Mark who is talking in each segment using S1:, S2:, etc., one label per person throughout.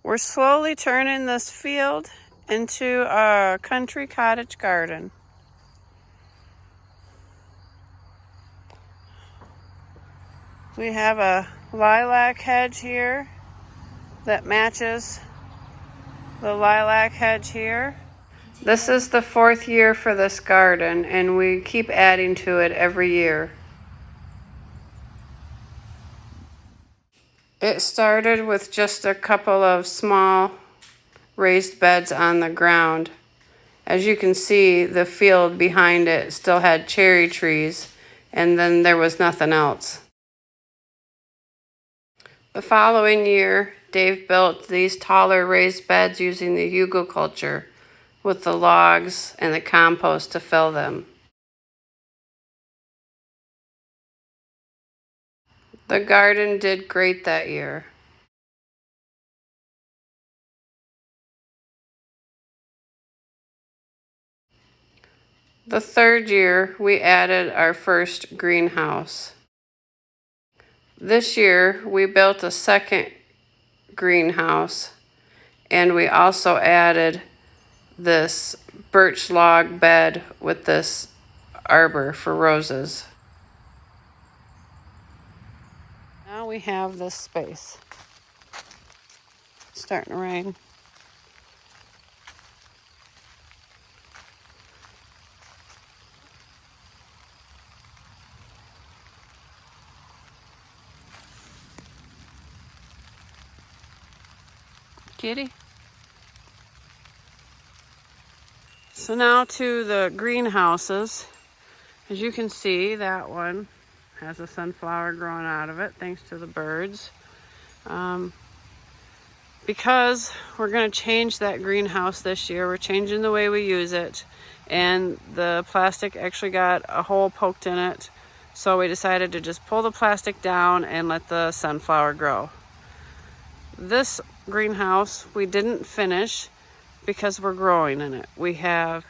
S1: We're slowly turning this field into a country cottage garden. We have a lilac hedge here that matches the lilac hedge here. This is the 4th year for this garden, and we keep adding to it every year. It started with just a couple of small raised beds on the ground. As you can see, the field behind it still had cherry trees, and then there was nothing else. The following year, Dave built these taller raised beds using the hugelkultur with the logs and the compost to fill them. The garden did great that year. The 3rd year, we added our first greenhouse. This year, we built a second greenhouse, and we also added this birch log bed with this arbor for roses. Now we have this space. It's starting to rain. Kitty. So now to the greenhouses. As you can see, that one has a sunflower growing out of it thanks to the birds. Because we're going to change that greenhouse this year, we're changing the way we use it, and the plastic actually got a hole poked in it, so we decided to just pull the plastic down and let the sunflower grow. This greenhouse we didn't finish because we're growing in it. We have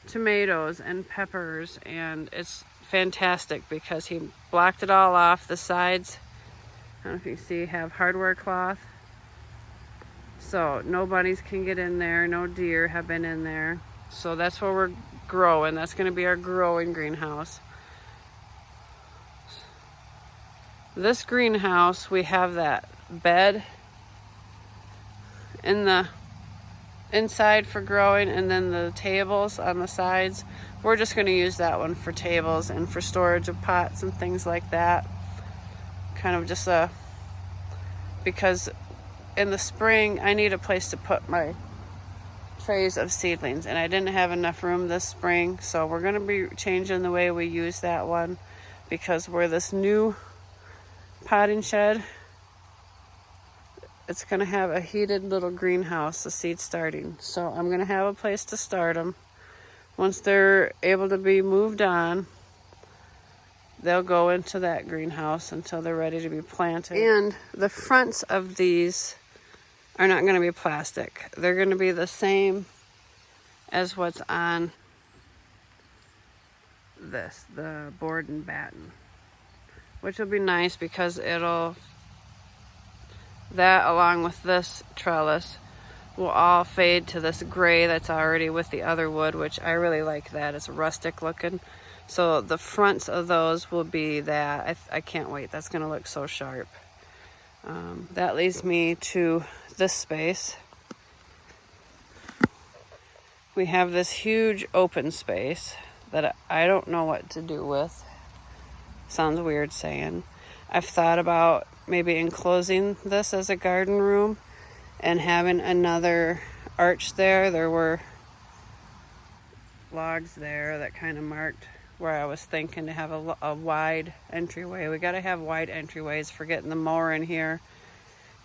S1: tomatoes and peppers, and it's fantastic because he blocked it all off. The sides, I don't know if you can see, have hardware cloth, so no bunnies can get in there, no deer have been in there. So that's where we're growing. That's going to be our growing greenhouse. This greenhouse, we have that bed in the inside for growing, and then the tables on the sides. We're just going to use that one for tables and for storage of pots and things like that. Kind of just because in the spring I need a place to put my trays of seedlings, and I didn't have enough room this spring, so we're going to be changing the way we use that one because we're this new potting shed. It's going to have a heated little greenhouse, a seed starting. So I'm going to have a place to start them. Once they're able to be moved on, they'll go into that greenhouse until they're ready to be planted. And the fronts of these are not going to be plastic. They're going to be the same as what's on this, the board and batten, which will be nice because that along with this trellis will all fade to this gray that's already with the other wood, which I really like that. It's rustic looking. So the fronts of those will be that. I can't wait. That's going to look so sharp. That leads me to this space. We have this huge open space that I don't know what to do with. Sounds weird saying. I've thought about maybe enclosing this as a garden room and having another arch there. There were logs there that kind of marked where I was thinking to have a wide entryway. We got to have wide entryways for getting the mower in here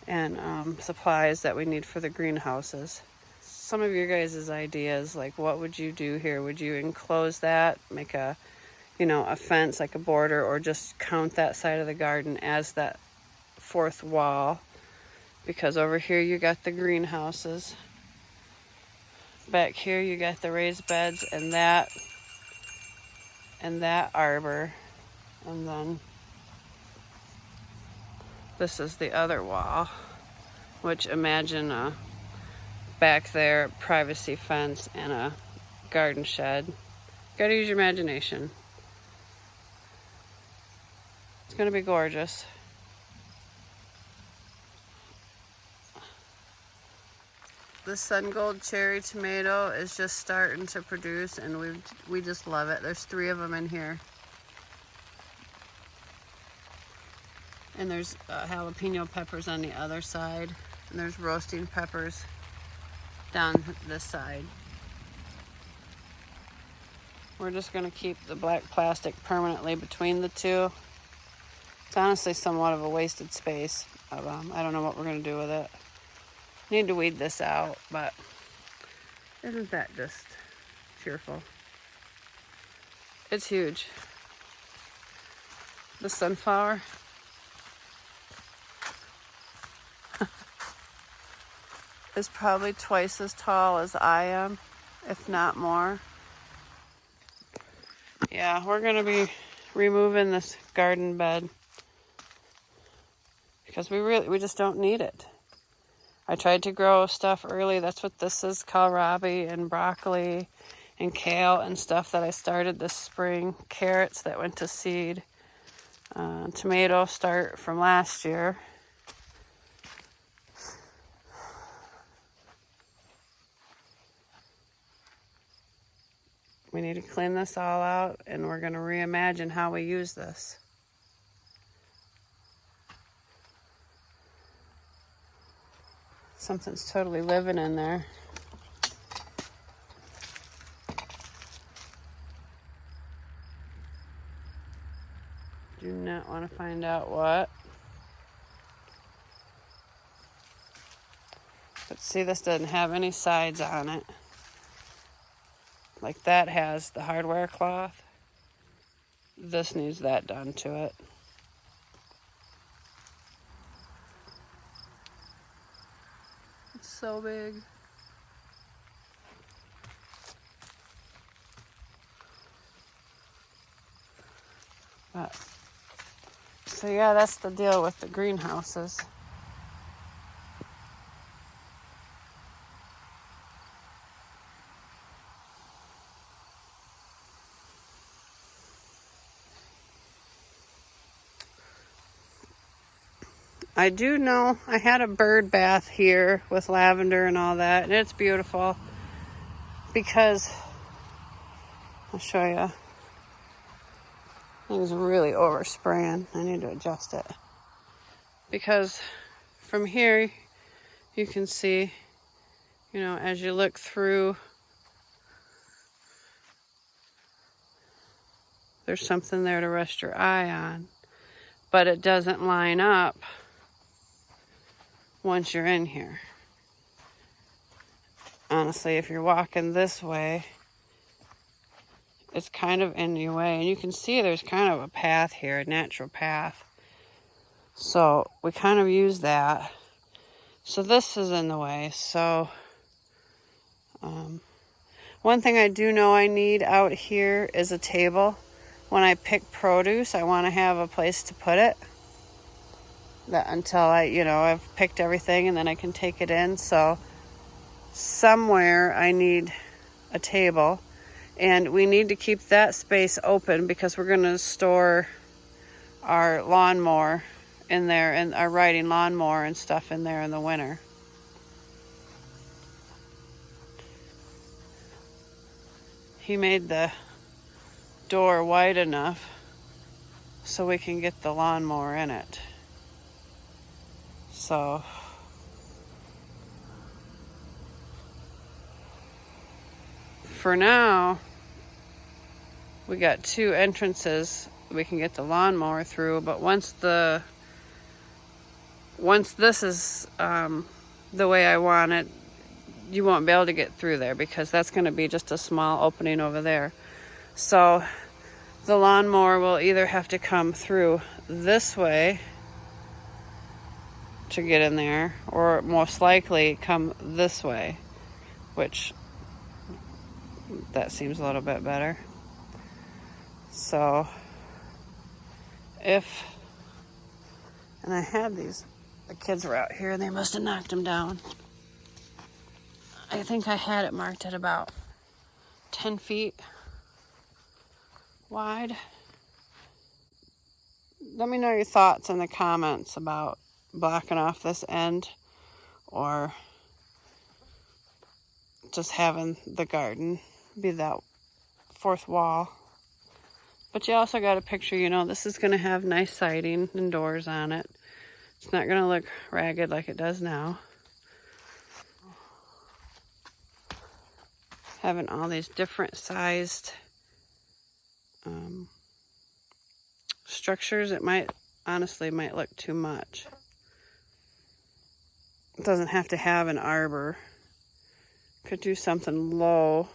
S1: and supplies that we need for the greenhouses. Some of your guys' ideas, like what would you do here? Would you enclose that, make a fence like a border, or just count that side of the garden as that 4th wall? Because over here you got the greenhouses. Back here you got the raised beds and that arbor. And then this is the other wall. which imagine back there, privacy fence and a garden shed. Gotta use your imagination. It's gonna be gorgeous. The sun gold cherry tomato is just starting to produce, and we just love it. There's 3 of them in here. And there's jalapeno peppers on the other side, and there's roasting peppers down this side. We're just going to keep the black plastic permanently between the two. It's honestly somewhat of a wasted space. I don't know what we're going to do with it. Need to weed this out, but isn't that just cheerful? It's huge. The sunflower. Is probably twice as tall as I am, if not more. Yeah, we're gonna be removing this garden bed because we just don't need it. I tried to grow stuff early. That's what this is, kohlrabi and broccoli and kale and stuff that I started this spring. Carrots that went to seed. Tomato start from last year. We need to clean this all out, and we're going to reimagine how we use this. Something's totally living in there. Do not want to find out what. But see, this doesn't have any sides on it. Like that has the hardware cloth. This needs that done to it. It's so big. But, so yeah, that's the deal with the greenhouses. I do know I had a bird bath here with lavender and all that, and it's beautiful because I'll show you. Things really overspraying. I need to adjust it because from here you can see, as you look through, there's something there to rest your eye on, but it doesn't line up once you're in here. Honestly, if you're walking this way, it's kind of in your way, and you can see there's kind of a path here, a natural path. So we kind of use that. So this is in the way. So one thing I do know I need out here is a table. When I pick produce, I want to have a place to put it. That until I've picked everything, and then I can take it in. So somewhere I need a table, and we need to keep that space open because we're going to store our lawnmower in there, and our riding lawnmower and stuff in there in the winter. He made the door wide enough so we can get the lawnmower in it. So for now, we got 2 entrances we can get the lawnmower through, but once this is the way I want it, you won't be able to get through there because that's going to be just a small opening over there. So the lawnmower will either have to come through this way to get in there, or most likely come this way, which that seems a little bit better. So and I had these The kids were out here and they must have knocked them down. I think I had it marked at about 10 feet wide. Let me know your thoughts in the comments about blocking off this end or just having the garden be that fourth wall. But you also got to picture, you know, this is going to have nice siding and doors on it. It's not going to look ragged like it does now. Having all these different sized structures, it honestly might look too much. It doesn't have to have an arbor. Could do something low.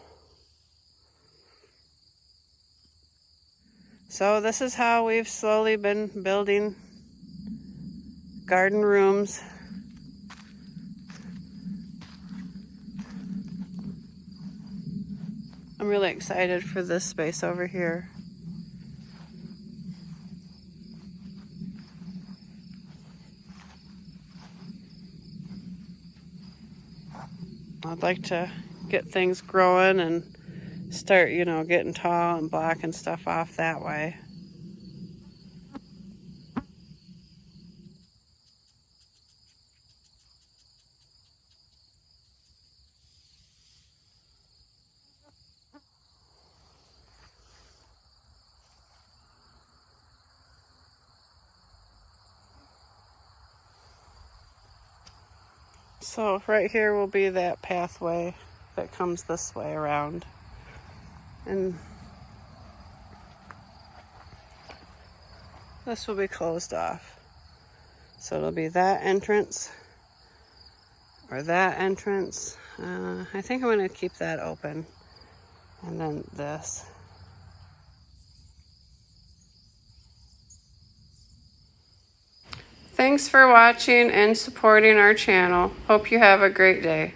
S1: So this is how we've slowly been building garden rooms. I'm really excited for this space over here. I'd like to get things growing and start, you know, getting tall and blocking stuff off that way. So right here will be that pathway that comes this way around. And this will be closed off. So it'll be that entrance or that entrance. I think I'm going to keep that open. And then this. Thanks for watching and supporting our channel. Hope you have a great day.